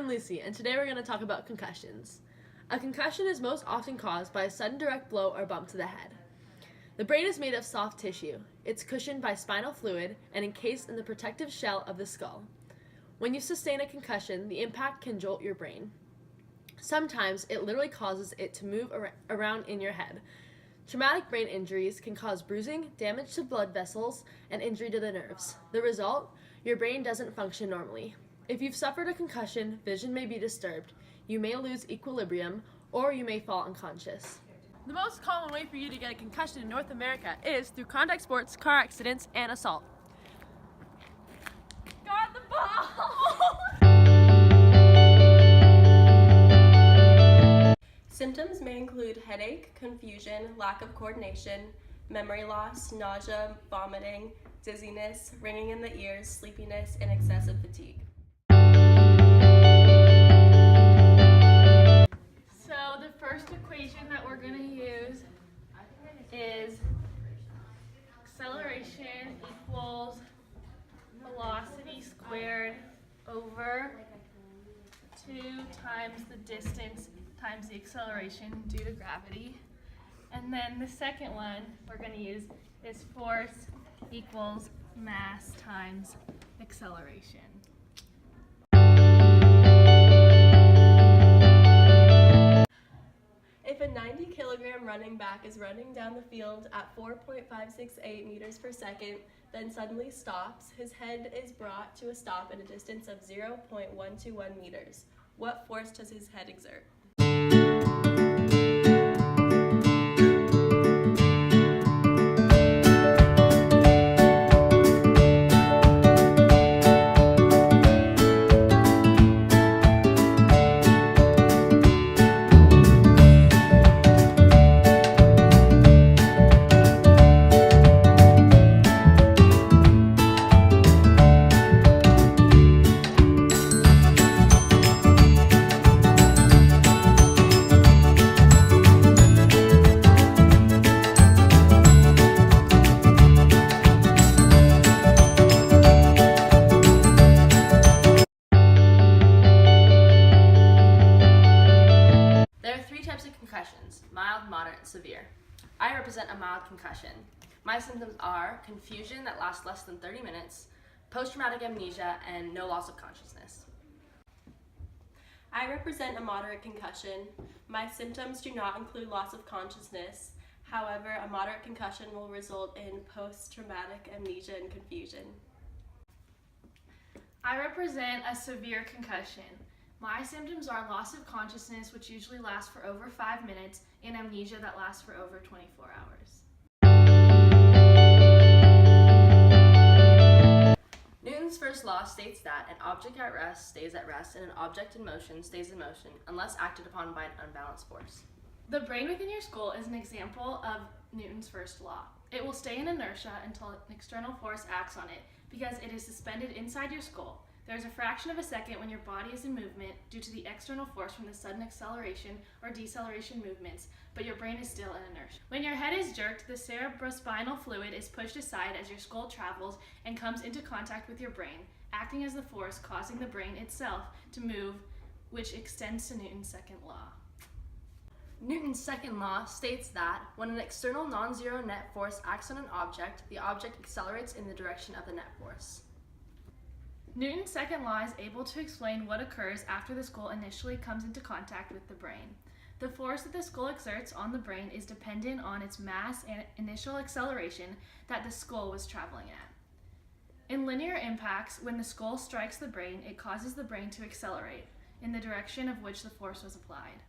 Lucy, and today we're going to talk about concussions. A concussion is most often caused by a sudden direct blow or bump to the head. The brain is made of soft tissue. It's cushioned by spinal fluid and encased in the protective shell of the skull. When you sustain a concussion, the impact can jolt your brain. Sometimes it literally causes it to move around in your head. Traumatic brain injuries can cause bruising, damage to blood vessels, and injury to the nerves. The result? Your brain doesn't function normally. If you've suffered a concussion, vision may be disturbed, you may lose equilibrium, or you may fall unconscious. The most common way for you to get a concussion in North America is through contact sports, car accidents, and assault. Got the ball! Symptoms may include headache, confusion, lack of coordination, memory loss, nausea, vomiting, dizziness, ringing in the ears, sleepiness, and excessive fatigue. So the first equation that we're going to use is acceleration equals velocity squared over 2 times the distance times the acceleration due to gravity. And then the second one we're going to use is force equals mass times acceleration. If a 90-kilogram running back is running down the field at 4.568 meters per second, then suddenly stops, his head is brought to a stop at a distance of 0.121 meters. What force does his head exert? Concussions, mild, moderate, and severe. I represent a mild concussion. My symptoms are confusion that lasts less than 30 minutes, post-traumatic amnesia, and no loss of consciousness. I represent a moderate concussion. My symptoms do not include loss of consciousness. However, a moderate concussion will result in post-traumatic amnesia and confusion. I represent a severe concussion. My symptoms are loss of consciousness, which usually lasts for over 5 minutes, and amnesia that lasts for over 24 hours. Newton's first law states that an object at rest stays at rest and an object in motion stays in motion unless acted upon by an unbalanced force. The brain within your skull is an example of Newton's first law. It will stay in inertia until an external force acts on it because it is suspended inside your skull. There is a fraction of a second when your body is in movement due to the external force from the sudden acceleration or deceleration movements, but your brain is still in inertia. When your head is jerked, the cerebrospinal fluid is pushed aside as your skull travels and comes into contact with your brain, acting as the force causing the brain itself to move, which extends to Newton's second law. Newton's second law states that when an external non-zero net force acts on an object, the object accelerates in the direction of the net force. Newton's second law is able to explain what occurs after the skull initially comes into contact with the brain. The force that the skull exerts on the brain is dependent on its mass and initial acceleration that the skull was traveling at. In linear impacts, when the skull strikes the brain, it causes the brain to accelerate in the direction of which the force was applied.